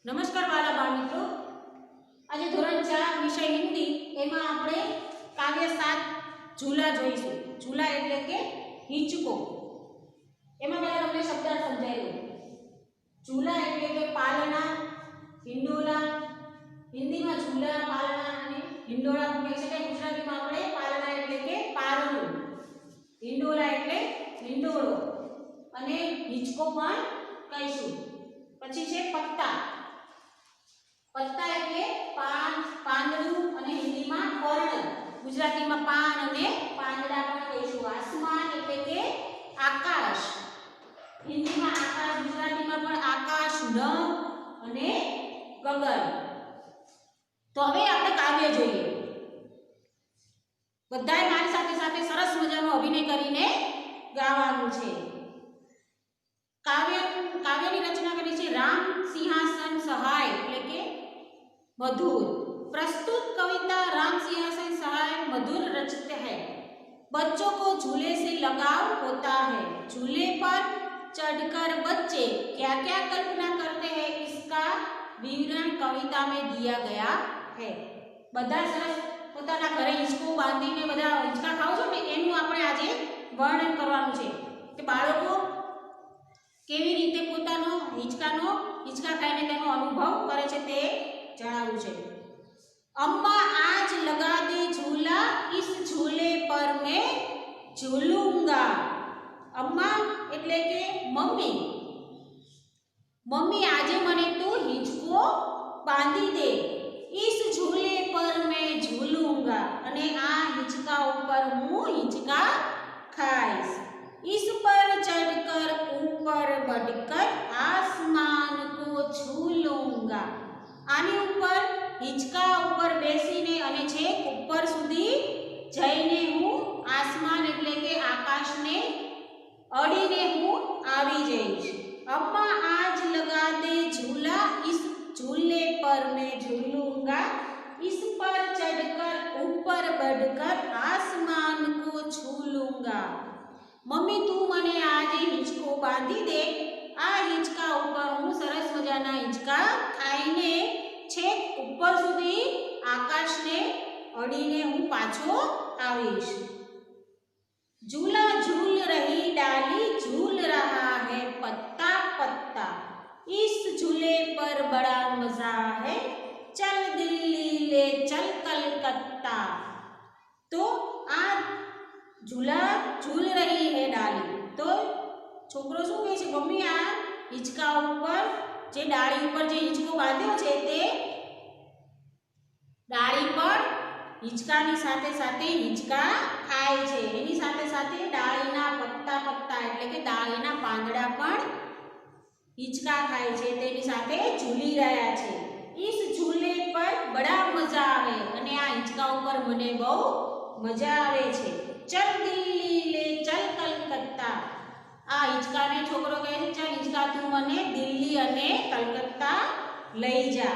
નમસ્કાર વાલા બાળ મિત્રો, આજે ધોરણ 4 વિષય હિન્દી એમાં આપણે કાવ્ય 7 ઝૂલા જોઈશું. ઝૂલા એટલે કે હિંચકો. એમાં પહેલા તમને શબ્દાર્થ સમજાવી દઉં. ઝૂલા એટલે કે પાલના, હિંડોળા. હિન્દીમાં ઝૂલા, પાલના અને હિંડોળા કહી શકાય. ગુજરાતીમાં આપણે પાલના એટલે કે પારણું, હિંડોળા એટલે હિંડોળો અને હિંચકો પણ કહીશું. પછી છે પત્તા. પત્તા એટલે પાન, પાંદડું અને હિન્દીમાં પર્ણ. ગુજરાતીમાં પાન અને પાંદડા પણ કહીશું. આસમાન એટલે કે આકાશ. હિન્દીમાં આકાશ, ગુજરાતીમાં પણ આકાશ, નભ અને ગગન. તો હવે આપણે કાવ્ય જોઈએ. બધાએ મારી સાથે સાથે સરસ મજાનો અભિનય કરીને ગાવાનું છે. કાવ્યની રચના કરી છે રામ સિંહાસન સહાય એટલે કે मधुर. प्रस्तुत कविता राम सिंहासन सहाय मधुर रचते हैं. बच्चों को झूले से लगाव होता है. झूले पर चढ़कर बच्चे क्या क्या कल्पना करते हैं इसका विवरण कविता में दिया गया है. બધા સરસ પોતાના ઘરે હિંચકો બાંધીને બધા હિંચકા ખાવ છો ને એનું આપણે આજે વર્ણન કરવાનું છે કે બાળકો કેવી રીતે પોતાનો હિંચકા ખાઈને તેનો અનુભવ કરે છે તે જણાવ્યું છે. अम्मा आज लगा दे झूला, इस झूले पर मैं झूलूंगा. अम्मा એટલે કે મમ્મી. મમ્મી આજે મને તું હિંચકો બાંધી દે. इस झूले पर मैं झूलूंगा અને આ હિંચકા ઉપર હું હિંચકા ખાઈશ. इस पर चढ़कर ऊपर बढ़कर आसमान को छू लूंगा. આની ઉપર હિંચકા ઉપર બેસીને અને છેક ઉપર સુધી જઈને હું આસમાન એટલે કે આકાશને અડીને હું આવી જઈશ. અમ્મા આજ લગા દે ઝૂલા, ઇસ झूले पर मैं झूलूंगा. इस पर चढ़कर ऊपर बढ़कर आसमान को छू लूंगा. મમ્મી તું મને આજે હિંચકો બાંધી દે. આ હિંચકા ઉપર હું સરસ મજાના હિંચકા ખાઈને છેક ઉપર સુધી આકાશને અડીને હું પાછો આવીશ. झूला झूल रही डाली झूल रहा है पत्ता पत्ता. इस झूले पर बड़ा मजा है चल दिल्ली ले चल कलकत्ता. तो આ झूला झूल रही है डाली. તો છોકરો શું કહે છે, મમ્મી આ હિંચકા ઉપર જે ડાળી ઉપર જે હિંચકો બાંધ્યો છે તે ડાળી પર હિંચકાની સાથે સાથે હિંચકા ખાય છે. એની સાથે સાથે ડાળીના પત્તા પત્તા એટલે કે ડાળીના પાંદડા પણ હિંચકા ખાય છે. તેની સાથે ઝૂલી રહ્યા છે. इस झूले पर बड़ा मजा આવે અને આ હિંચકા ઉપર મને બહુ મજા આવે છે. चल दिल्ली ले चल कलकत्ता. આ હિંચકાને છોકરો કહે છે, ચાલ હિંચકા તું મને દિલ્હી અને કલકત્તા લઈ જા.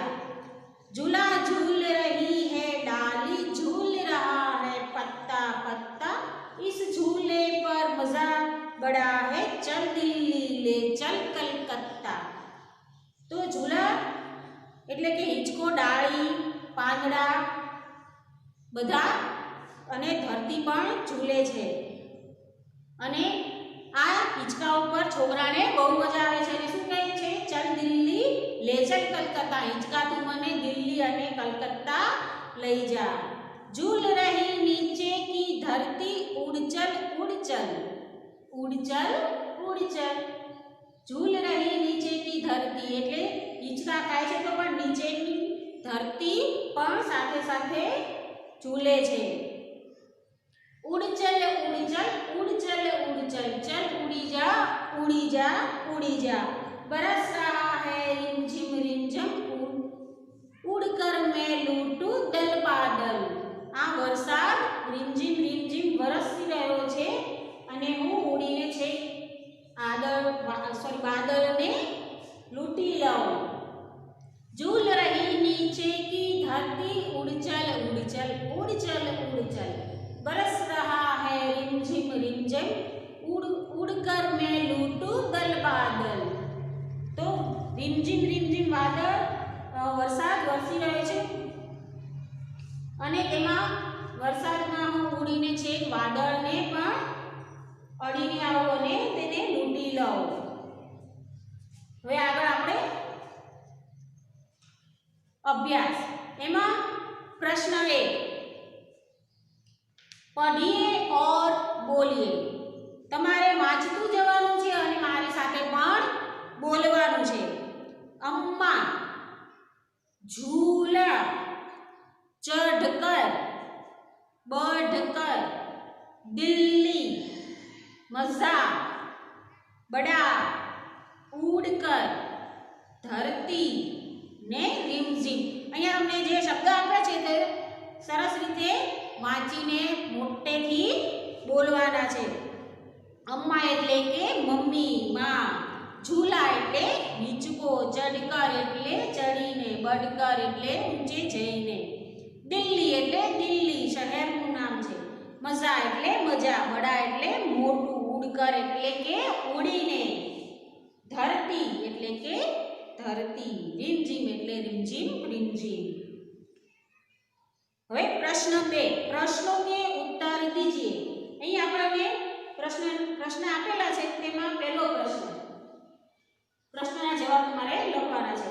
झूला झूल रही है डाली झूल रहा है पत्ता पत्ता. इस झूले पर मजा बड़ा है चल दिल्ली ले चल कलकत्ता. તો ઝૂલા એટલે કે હિંચકો, ડાળી, પાંદડા બધા અને ધરતી પણ ઝૂલે છે. અને આ હિંચકા ઉપર છોકરાને બહુ મજા આવે છે અને શું કહે છે, ચલ દિલ્હી લે ચલ કલકત્તા. હિંચકા તું મને દિલ્હી અને કલકત્તા લઈ જા. झूल रही नीचे की धरती उड़ चल उड़ चल. उड़ चल उड़ चल. झूल रही नीचे की धरती એટલે હિંચકા ખાય છે તો પણ નીચેની ધરતી પણ સાથે સાથે ઝૂલે છે. उड़ चल उड़ चल उड़ चल उड़ चल चल उड़ी जा उड़ी जा. बरस रहा है रिमझिम रिमझिम उड़ कर मैं लूटूं दल बादल. આ વરસાદ રીમઝીમ રીમઝીમ વરસી રહ્યો છે અને હું ઉડીને છે બાદળને લૂંટી લઉં. झूल रही नीचे की धरती उड़ चल उड़ चल उड़ चल उड़ चल. बरस रहा है रिमझिम रिमझिम उड़ उड़ कर मैं लूटूं दल बादल. तो रिमझिम रिमझिम वादळ વરસાદ વરસી રહ્યો છે અને તેમાં વરસાદમાં હું ઉડીને છેક વાદળને પણ અડીને આવું અને તેને લૂંટી લઉં. હવે આગળ આપણે અભ્યાસ. એમાં પ્રશ્ન 1, પઢીએ ઓર બોલીએ. તમારે વાંચતું જવાનું છે અને મારી સાથે પણ બોલવાનું છે. અમ્મા, झूला, चढ़कर, बढ़कर, दिल्ली, मज़ा, बड़ा, उड़कर, धरती ने रिमझिम. અહીંયા તમને જે શબ્દ આપ્યા છે તે સરસ રીતે વાંચીને મોટેથી બોલવાના છે. અમ્મા એટલે કે મમ્મી, માં. झूला એટલે નીચકો, ચડકર એટલે ચડીને, બડકર એટલે ઊંચે જઈને, દિલ્હી એટલે દિલ્હી શહેરનું નામ છે, મઝા એટલે મજા, બડા એટલે મોટું, ઉડકર એટલે કે ઉડીને, ધરતી એટલે કે ધરતી, રીમઝીમ એટલે રીમઝીમ રીમઝીમ. હવે પ્રશ્ન 2, પ્રશ્નો કે ઉત્તર દીजिए. અહીં આપણને પ્રશ્ન આપેલા છે તેમાં પહેલો પ્રશ્નના જવાબ તમારે લખવાના છે.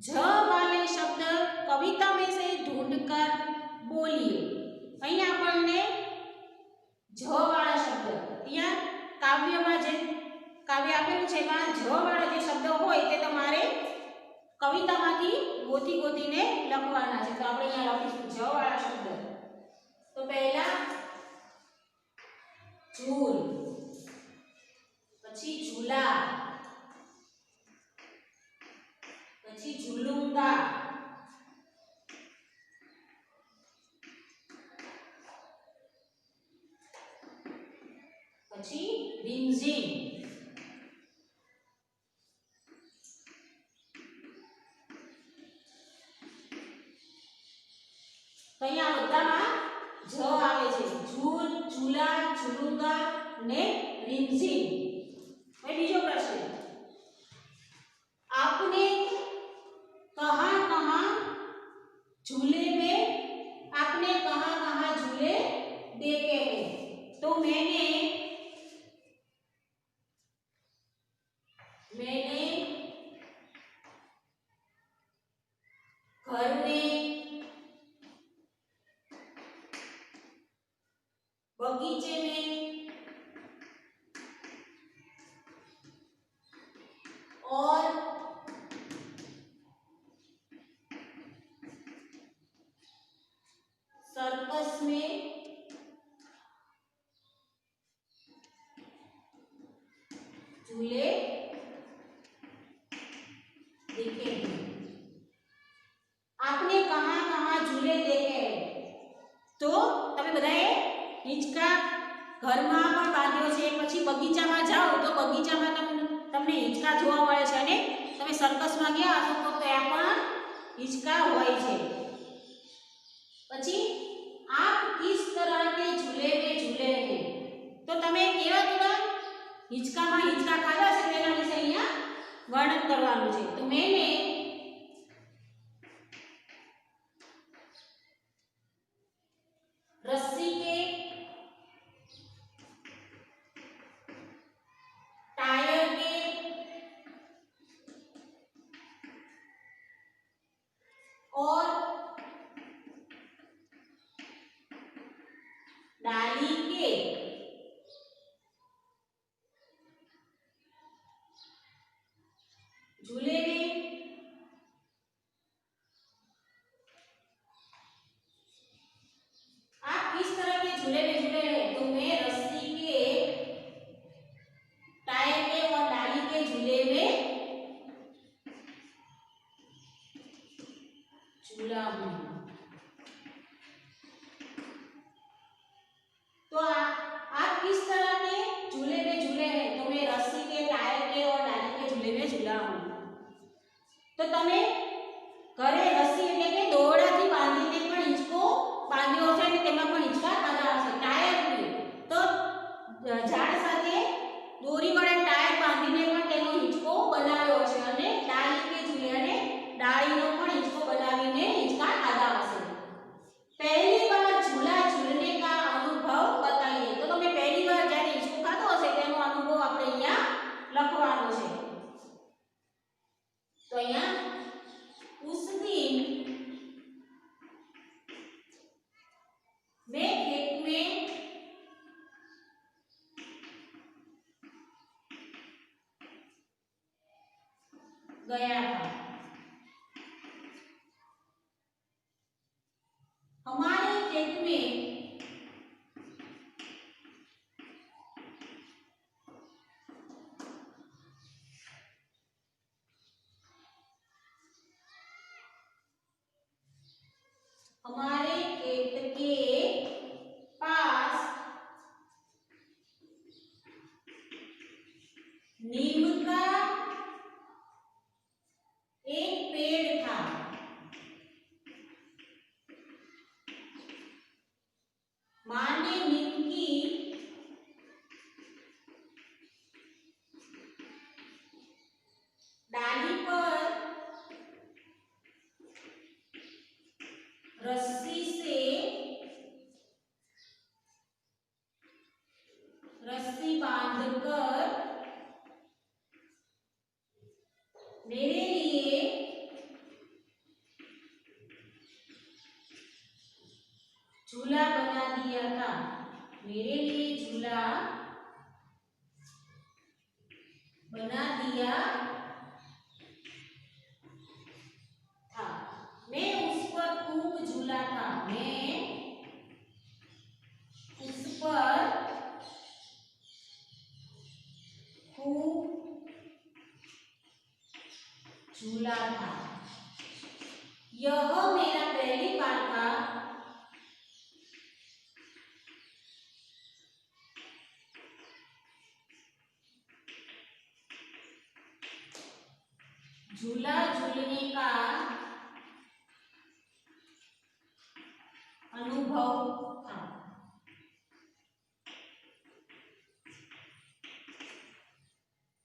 જ વાલે શબ્દ કવિતા में से ढूंढकर बोलिए. અહીં આપણને જ વાળા શબ્દ ત્યાં કાવ્યમાં જે કાવ્ય આપેલું છે એમાં જ વાળા જે શબ્દો હોય તે તમારે કવિતામાંથી ગોતીને લખવાના છે. તો આપણે અહીંયા લખીશું જ વાળા શબ્દ. તો પહેલા झूल, પછી झूला, પછી झूलूंगा, પછી रिमझिम. તો અહીંયા બધામાં જ આવે છે. झूल, झूला, झूलूंगा ને रिमझिम. હવે બીજો પ્રશ્ન, आपने कहाँ कहाँ झूले में, आपने कहाँ कहाँ झूले देखे हैं. तो मैंने घर में, बगीचे में और सर्कस में झूले देखे हैं. आपने कहाँ कहाँ झूले देखे हैं. तो તમે બધાએ હિંચકા ઘરમાં પણ બાંધ્યો છે, પછી બગીચામાં જાઓ તો બગીચામાં તમને હિંચકા જોવા મળે છે, અને તમે સર્કસમાં ગયા હશો તો ત્યાં પણ હિંચકા હોય છે. પછી આપ કિસ तरह के झूले में झूले हैं. તો તમે કેવા કેવા હિંચકામાં હિંચકા ખાધા છે તેના વિશે અહીંયા વર્ણન કરવાનું છે. તો મેને रस्सी के, टायर के, और डाली के झूले में आप किस तरह के झूले में झूले हैं. तो मैं रस्सी के, टायर के और डाली के झूले में झूला हूं. तो आप किस तरह के झूले में झूले हैं. तो मैं रस्सी के, टायर के और डाली के झूले में झूला हूं. तो તમે ઘરે રસ્સી એટલે કે દોરડાથી બાંધીને પણ હિંચકો બાંધ્યો હશે અને તેમાં પણ હિંચકા ખાધા હશે. ટાયરથી તો ઝાડ સાથે દોરી વડે ટાયર બાંધીને પણ તેનો હિંચકો બનાવ્યો હશે. અને ડાલી કે ઝૂલે, અને डाळीનો પણ હિંચકો બનાવીને હિંચકા ખાધા હશે। पहली बार झूला झूलने का अनुभव बताइए। तो તમે પહેલી વાર જ્યારે હિંચકો ખાધો હશે તેનો અનુભવ આપણે અહીંયા લખવાનો છે। तो અહીંયા उस दिन मैं खेत में गया था। हमारे खेत में हमारे खेत के पास नीम का एक पेड़ था। माँ ने नीम की डाली पर रस्सी बांधकर मेरे लिए झूला बना दिया था। मेरे लिए झूला बना दिया था। मैं उस पर खूब झूला था। मैं उस पर खूब झूला था। यह मेरा पहली बार का झूला झूलने का अनुभव था।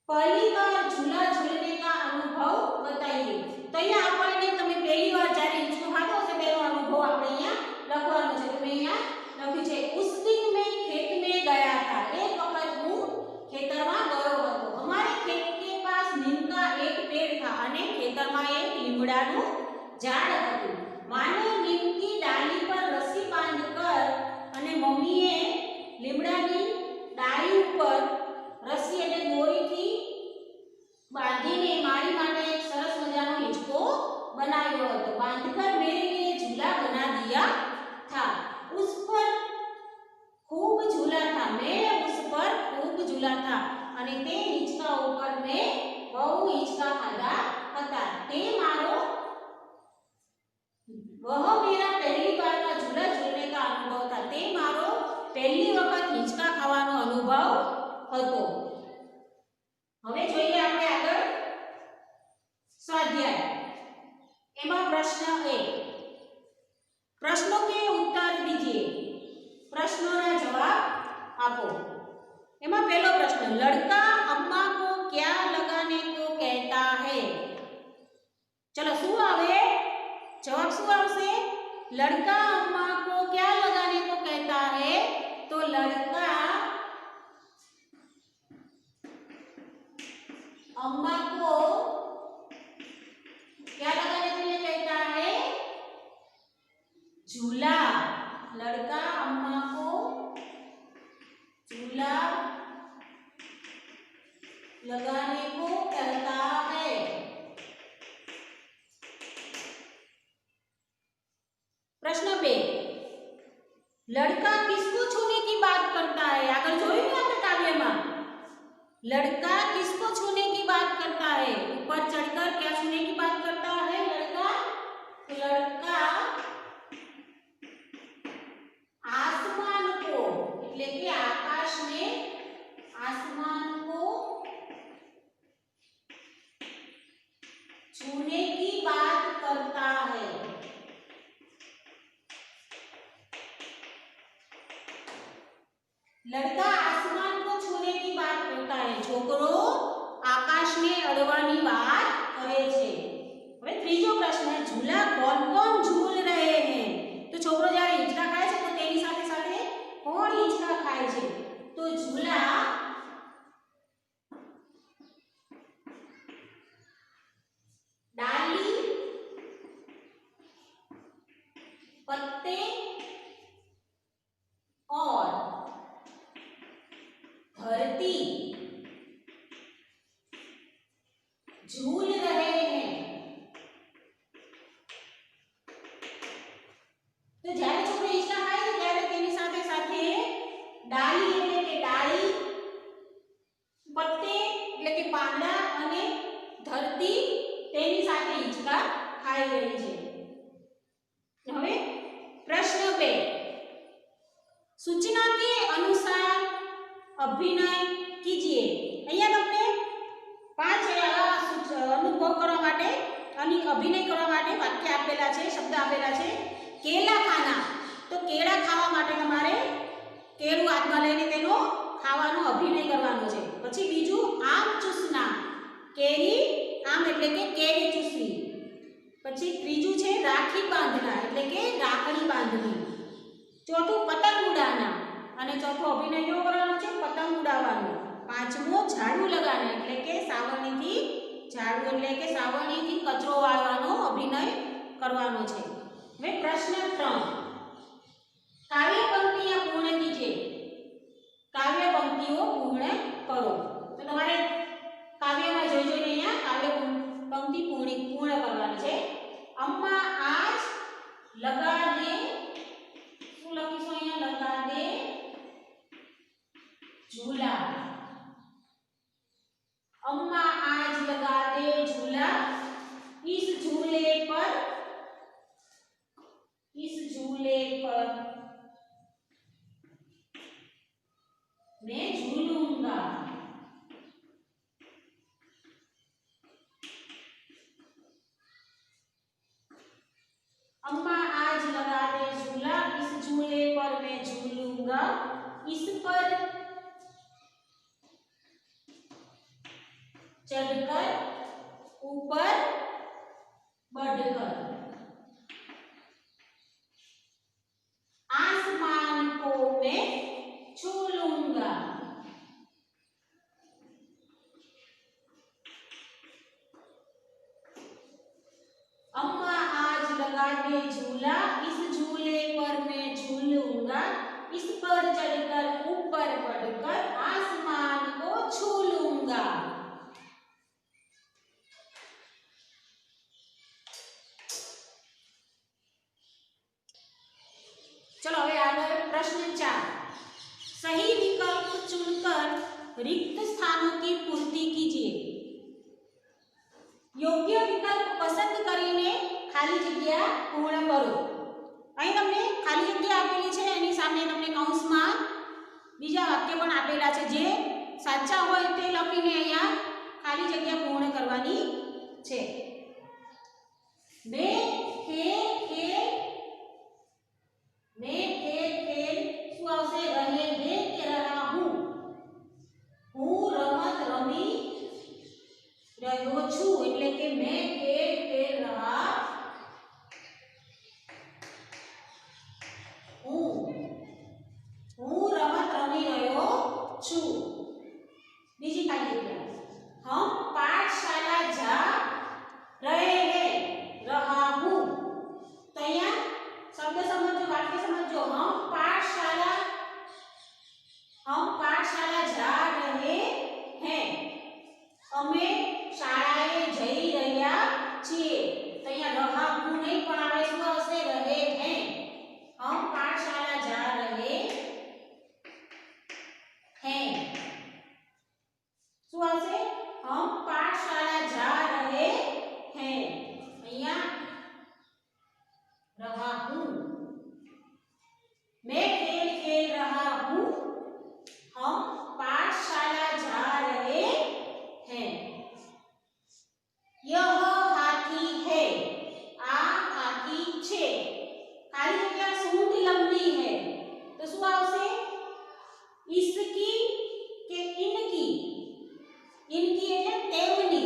पहली बार झूला झूलने का अनुभव बताइए। तो અહીંયા આપણને તમે પહેલી વાર જ્યારે હિંચકો ખાધો હશે તેનો અનુભવ આપણે અહીંયા લખવાનો છે। તમે અહીંયા લખ્યું છે उस दिन मैं खेत में गया था। एक વખત હું ખેતરમાં ગયો હતો। हमारे खेत के पास नीम का एक पेड़ था અને ખેતરમાં એક લીમડાનું ઝાડ હતું। માને नीम की डाली पर रस्सी बांधकर અને મમ્મીએ લીમડાની ડાળી ઉપર રસ્સી એટલે દોરીથી बांधीने मारी माटे एक सरस मजानो हिंचको बनाव्यो हतो। बांधकर मेरे लिए झूला बना दिया था। उस पर खूब झूला था। मैं उस पर खूब झूला था અને તે હિંચકા ઉપર મેં બહુ હિંચકા ખાધા હતા। તે મારો वह मेरा पहली बार का झूला झूलने का अनुभव था। તે મારો પહેલી વખત હિંચકા ખાવાનો અનુભવ હતો। હવે જોઈએ આપણે આગળ स्वाध्याय। एमा प्रश्न 1 प्रश्नों के उत्तर दीजिए। प्रश्नों ना जवाब आपो। एमा पहलो प्रश्न लड़का अम्मा को क्या लगाने को कहता है। चलो शू आवे जवाब शू आवशे। लड़का अम्मा को क्या लगाने को कहता है। तो लड़का अम्मा को क्या लगाने के लिए कहता है। झूला। लड़का अम्मा को झूला लगाने को कहता है। प्रश्न 2 लड़का किसको छूने की बात करता है। आगे जोयुं ने आपणे काव्यमां लड़का किसको छूने की बात करता है। ऊपर चढ़कर क्या छूने की बात करता है लड़का। लड़का आसमान को એટલે કે આકાશ ને आसमान को छूने की बात करता है। लड़का आसमान को छूने की बात करता है। छोकरो आकाश ने अडवानी बात करे छे। હવે ત્રીજો प्रश्न है झूला कौन कौन झूल रहे हैं। तो छोकरो જ્યારે હિંચકા ખાય છે તો તેની સાથે સાથે કોણ હિંચકા ખાય છે? તો झूला डाली पत्ते और धरती झूल रहे हैं। तो જ્યારે છોકરો હિંચકા ખાય છે ત્યારે તેની સાથે સાથે ડાલી એટલે કે ડાળી, પત્તે એટલે કે પાંદડા અને ધરતી તેની સાથે હિંચકા ખાઈ રહી છે। હવે प्रश्न 2 सूचना के अनुसार अभिनय कीजिए। અહીંયા તમને 5 અનુભવ કરવા માટે અને અભિનય કરવા માટે વાક્ય આપેલા છે, શબ્દ આપેલા છે। કેળા ખાના, તો કેળા ખાવા માટે તમારે કેળું હાથમાં લઈને તેનો ખાવાનો અભિનય કરવાનો છે। પછી બીજું આમ ચૂસના, કેરી આમ એટલે કે કેરી ચૂસવી। પછી ત્રીજું છે રાખી બાંધના એટલે કે રાખડી બાંધવી। ચોથું પતંગ ઉડાના અને ચોથું અભિનય કેવો કરવાનો છે? પતંગ ઉડાવવાનો। પાંચમો ઝાડુ લગાના એટલે કે સાવરણીથી ઝાડુ એટલે કે સાવરણીથી કચરો વાળવાનો અભિનય કરવાનો છે। હવે પ્રશ્ન 3 કાવ્ય પંક્તિઓ પૂર્ણ કીજીએ। કાવ્ય પંક્તિઓ પૂર્ણ કરો। તો તમારે કાવ્યમાં જોઈ જોઈને અહીંયા કાવ્ય पंक्ति पूर्ण करवानी है। अम्मा आज लगा दे, શું લખીશું અહીંયા? લગા દે झूला। अम्मा आज लगा दे झूला, इस झूले पर मैं झूलूंगा। अम्मा आज लगा दे झूला, इस झूले पर मैं झूलूंगा, इस पर चढ़कर ऊपर बढ़कर आसमान को मैं छू लूंगा। अम्मा आज लगा दे झूला, इस झूले पर मैं झूलूंगा, इस पर चढ़कर ऊपर बढ़कर आसमान को छू लूंगा। चलो હવે આગળ प्रश्न 4 सही विकल्प चुनकर रिक्त स्थानों की पूर्ति कीजिए। योग्य विकल्प पसंद કરીને ખાલી જગ્યા પૂર્ણ કરો। અહીં તમને ખાલી જગ્યા આપેલી છે, એની સામે તમને કૌંસમાં બીજા વાક્ય પણ આપેલા છે, જે સાચા હોય તે લખીને અહીંયા ખાલી જગ્યા પૂર્ણ કરવાની છે। मैं खेल શું આવશે? રહે હે કે રહા હું, હું રમત રમી રહ્યો છું એટલે કે मैं खेल रहा हूँ, હું રમત રમી રહ્યો છું। બીજી ખાલી જગ્યા हम पाठशाला जा रहे हैं, रहा हूँ। तो અહીંયા शब्द समझो, वाक्य समझो। हम पाठशाला जा रहे हैं, અમે શાળાએ જઈ રહ્યા છીએ। તો અહીંયા રહા હું નહીં પણ આવે શું આવશે? રહે हैं। हम पाठशाला जा रहे हैं, શું આવશે? हम पाठशाला जा रहे हैं। અહીંયા रहा हूँ, मैं खेल रहा हूँ, हम पाठशाला जा रहे हैं। यह हाथी है, आ हाथी छे। खाली जगह सूंड लंबी है तो શું આવશે? इसकी के इनकी, इनकी એટલે તેમની,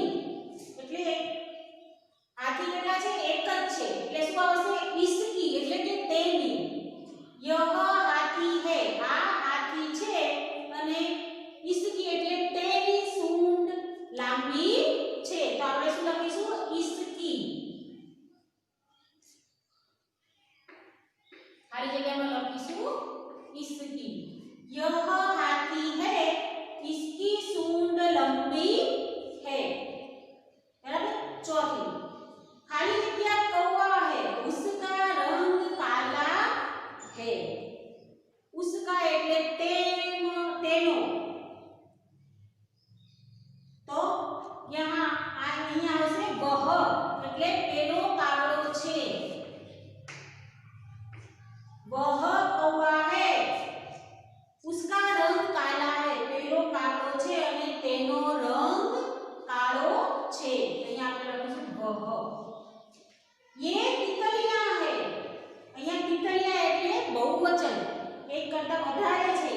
તેનો રંગ કાળો છે. અહીંયા આપણે લખીશું ભ. ये तितलियां है. અહીંયા तितलियां એટલે બહુવચન, એક કરતા વધારે છે.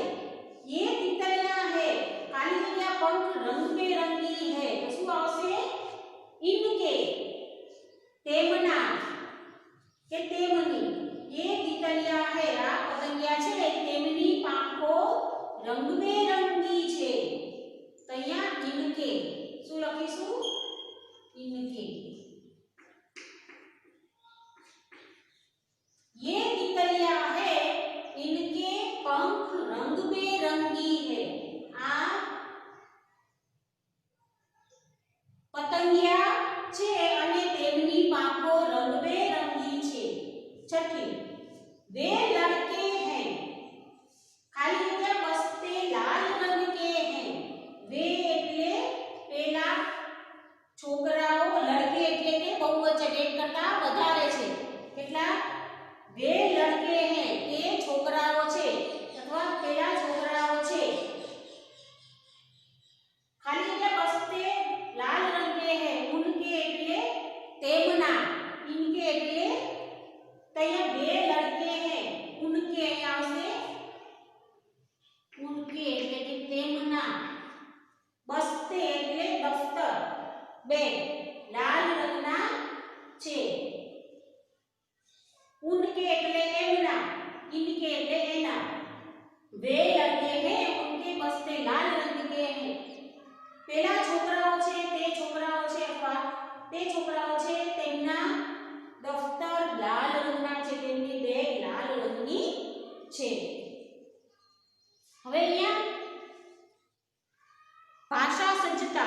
ये तितलियां है. खाली जगह पंख रंग बेरंगी है. तो શું આવશે? इनके, તેમના કે તેમની. ये तितलियां है. આ પતંગિયા છે તેમની પાંખો રંગબેરંગી છે. તો અહીંયા इनके શું લખીશું? इनके. ये तितलियां है इनके पंख रंग बेरंगी है. आ पतंगिया છે અને તેમની પાંખો રંગબેરંગી છે. छठी, वे लड़के हैं. खाली जगह बसते लाल रंग के हैं. वे એટલે પેલા છોકરાઓ, લડકે એટલે કે બહુવચન, એક કરતા વધારે છે. કેટલા? वे लड़के हैं. એ છોકરાઓ છે અથવા પેલા છોકરાઓ છે. ખાલી જગ્યા બસતે લાલ રંગ के हैं. उनके એટલે તેમના. इनके એટલે તૈયા બે લડકે हैं. उनके અહીંયા આવશે उनके એટલે કે તેમના. બસતે એટલે દફતર, બેગ, લાલ રંગના છે. उनके એટલે એમના. इनके એટલે એના. वे लड़के हैं उनके बस्ते लाल रंग के हैं. પેલા છોકરાઓ છે તે છોકરાઓ છે અથવા તે છોકરાઓ છે તેમના દફતર લાલ રંગના છે, તેમની બેગ લાલ રંગની છે. હવે અહીંયા ભાષા સજ્જતા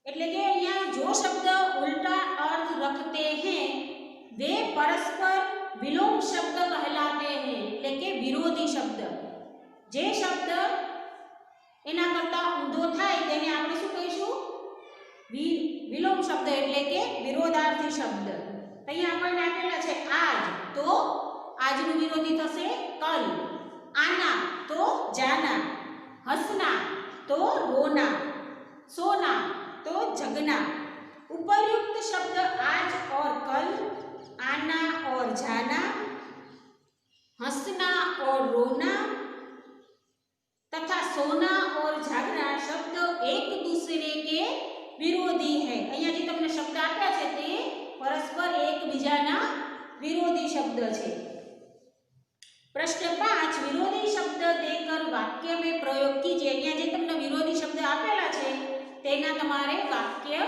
એટલે કે અહીંયા જો શબ્દ ઉલ્ટા अर्थ रखते हैं वे परस्पर विलोम शब्द कहलाते हैं. એટલે કે વિરોધી શબ્દ. જે શબ્દ એના કરતા ઊંધો થાય તેને આપણે શું કહીશું? વિલોમ શબ્દ એટલે કે વિરોધાર્થી શબ્દ. અહીંયા આપણને આપેલા છે આજ, તો આજનું વિરોધી થશે કલ. આના તો જાના. હસના तो रोना. सोना तो जगना. उपर्युक्त शब्द आज और कल, आना और जाना, हंसना और रोना तथा सोना और जागना शब्द एक दूसरे के विरोधी है. અહીંયા જે તમને શબ્દ આપ્યા છે તે પરસ્પર એકબીજાના વિરોધી શબ્દ છે. प्रश्न 5, विरोधी शब्द देकर वाक्य में प्रयोग कीजिए. અહીંયા જે તમને વિરોધી શબ્દ આપેલા છે તેના તમારે વાક્ય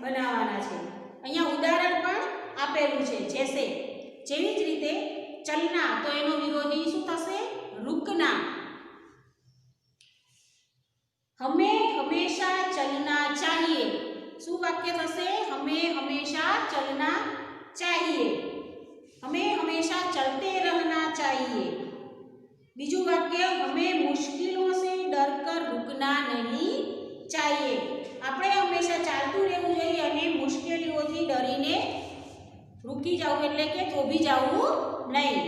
બનાવવાના છે. અહીંયા ઉદાહરણ પણ આપેલું છે. જેસે, જેવી જ રીતે ચલના, તો એનો વિરોધી શું થશે? रुकना. हमें हमेशा चलना चाहिए. શું વાક્ય થશે? हमें हमेशा चलना चाहिए. हमें हमेशा चलते रहना चाहिए. बीजू वाक्य, हमें मुश्किलों से डरकर रुकना नहीं चाहिए. આપણે હંમેશા ચાલતું રહેવું જોઈએ અને મુશ્કેલીઓથી ડરીને રૂકી જવું એટલે કે થોભી જવું નહીં.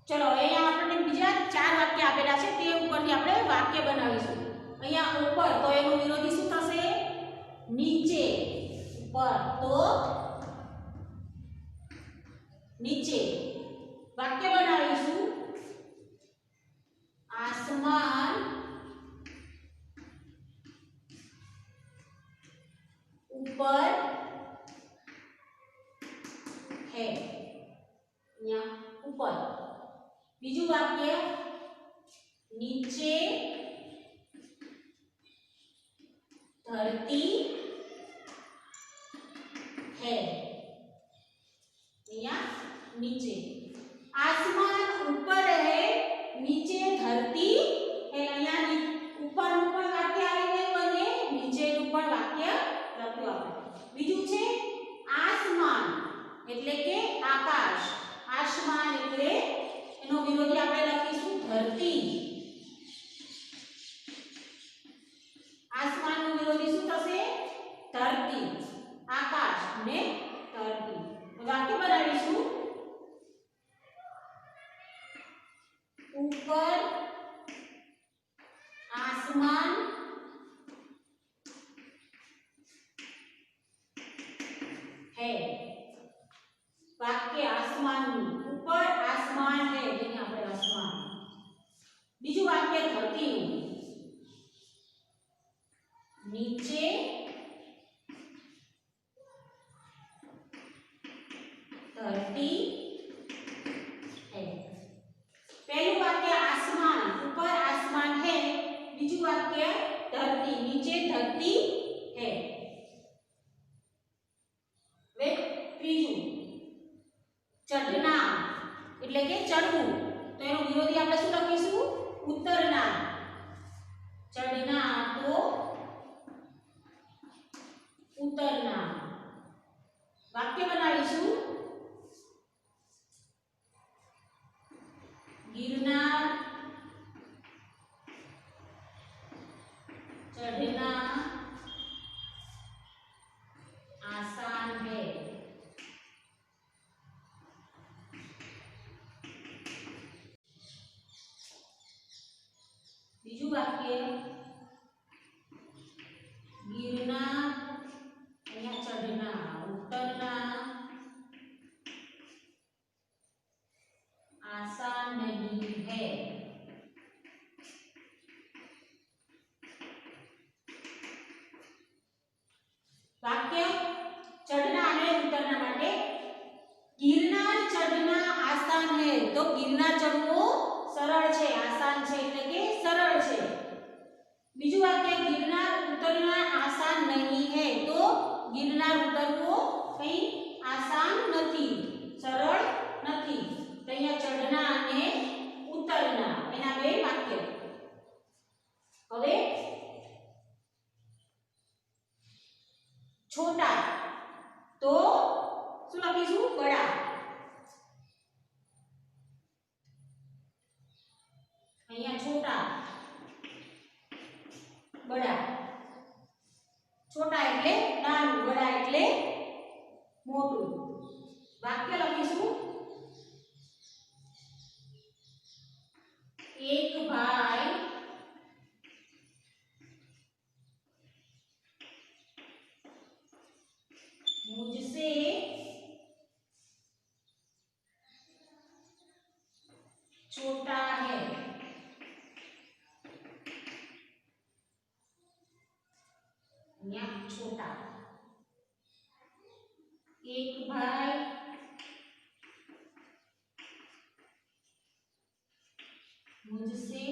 ચલો અહીંયા આપણને બીજા 4 વાક્ય આપેલા છે તે ઉપરથી આપણે વાક્ય બનાવીશું. અહીંયા ઉપર, તો એનું વિરોધી શું થશે? નીચે. ઉપર તો नीचे. वाक्य बनावीशु आसमान ऊपर है. यहाँ ऊपर. बीजू वाक्य नीचे धरती है. यहाँ नीचे. आसमान ऊपर है, नीचे धरती है. અહીંયા ઉપરનું પણ વાક્ય આવી ગયું અને નીચેનું પણ વાક્ય લખ્યું આપણે. બીજું છે આસમાન એટલે કે આકાશ. આસમાન એટલે એનો વિરોધી આપણે લખીશું ધરતી. આસમાનનું વિરોધી શું થશે? ધરતી. આકાશ ને ધરતી. वाक्य बनावीशु ऊपर आसमान है। वाक्य आसमान ऊपर आसमान है जेने આપણે आसमान। બીજું વાક્ય ધરતીનું नीचे धरती है। पहलू वाक्य आसमान ऊपर आसमान है, बीजू वाक्य धरती नीचे धरती है। वे त्रीजू चढ़ना એટલે કે ચડવું, તો એનો વિરોધી આપણે શું લખીશું? ઉતરના। ચढ़ना તો ઉતરના। वाक्य बनावीशु गिरनार चढ़ना आसान है। बीजू वाक्य गिरनार अहिया चढ़ना उतरना आसान नहीं है। वाक्य चढ़ना અને ઉતરના માટે गिरनार चढ़ना आसान है, तो गिरनार चढ़વું સરળ છે, આસાન છે એટલે કે સરળ છે। બીજું વાક્ય गिरनार उतरना आसान नहीं है, तो गिरनार उतरવું કઈ આસાન નથી, સરળ નથી। તો અહીંયા ચઢના અને ઉતરના એના બે વાક્ય। હવે छोटा तो શું લખીશું? બડા। અહીંયા छोटा બડા। छोटा એટલે નાનું, બડા એટલે મોટું। વાક્ય લખીશું एक भाई मुझसे छोटा है। या छोटा एक भाई मुझसे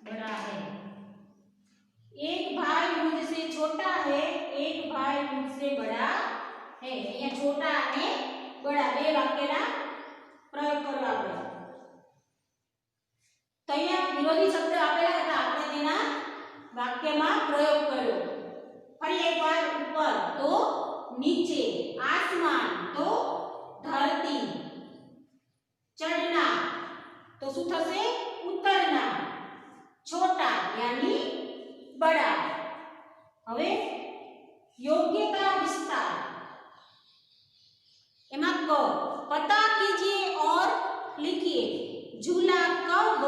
बड़ा है। एक भाई मुझसे छोटा है, एक भाई मुझसे बड़ा है। અહીંયા छोटा અને बड़ा બે વાક્યના પ્રયોગ કરો આપણે। તો અહીંયા વિરોધી શબ્દ આપેલા હતા, આપણે તેના વાક્યમાં પ્રયોગ કર્યો। ફરી એકવાર ઉપર તો नीचे, आसमान तो धरती, चढ़ना तो શું થશે? ઉતરના, छोटा यानी बड़ा। હવે योग्यता विस्तार एमा क पता कीजिए और लिखिए झूला कब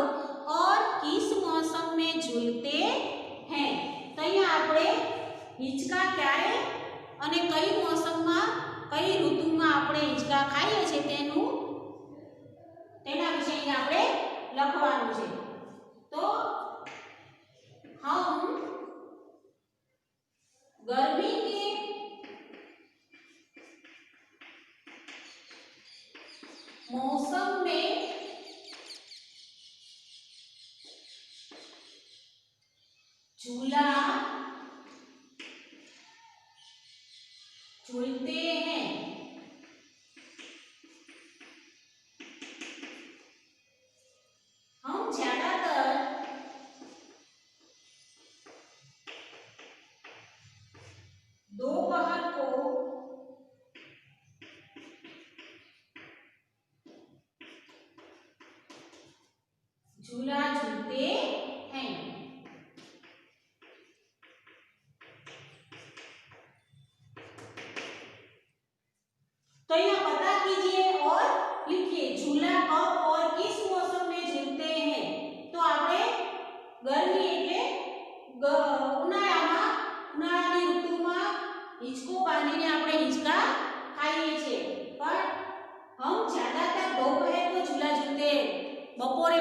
और किस मौसम में झूलते हैं। तो અહીંયા આપણે હિંચકા ક્યારે અને કઈ મોસમમાં કઈ ઋતુમાં આપણે હિંચકા ખાઈએ છે તેના વિશે અહીંયા આપણે લખવાનું છે। તો हम गर्मी के मौसम में झूला झूलते हैं। हम ज्यादातर दोपहर को झूला झूलते हैं। तो यह पता कीजिए और लिखिए झूला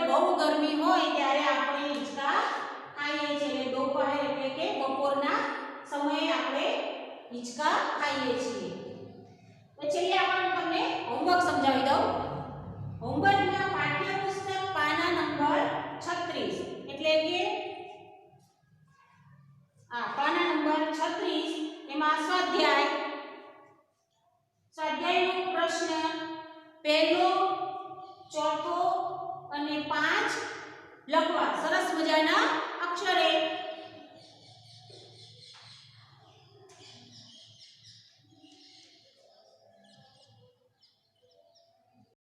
બહુ ગરમી હોય ત્યારે આપણે હિંચકા ખાઈએ છીએ એટલે दोपहर એટલે કે બપોરના સમયે આપણે હિંચકા ખાઈએ છીએ પછી આપણે તમને હોમવર્ક સમજાવી દઉં હોમવર્કમાં પાઠ્યપુસ્તક પાના નંબર 36 એટલે કે પાના નંબર 36 એમાં સ્વાધ્યાયનો પ્રશ્ન પહેલો ચોથો અને 5 લખવા સરસ મજાના અક્ષરે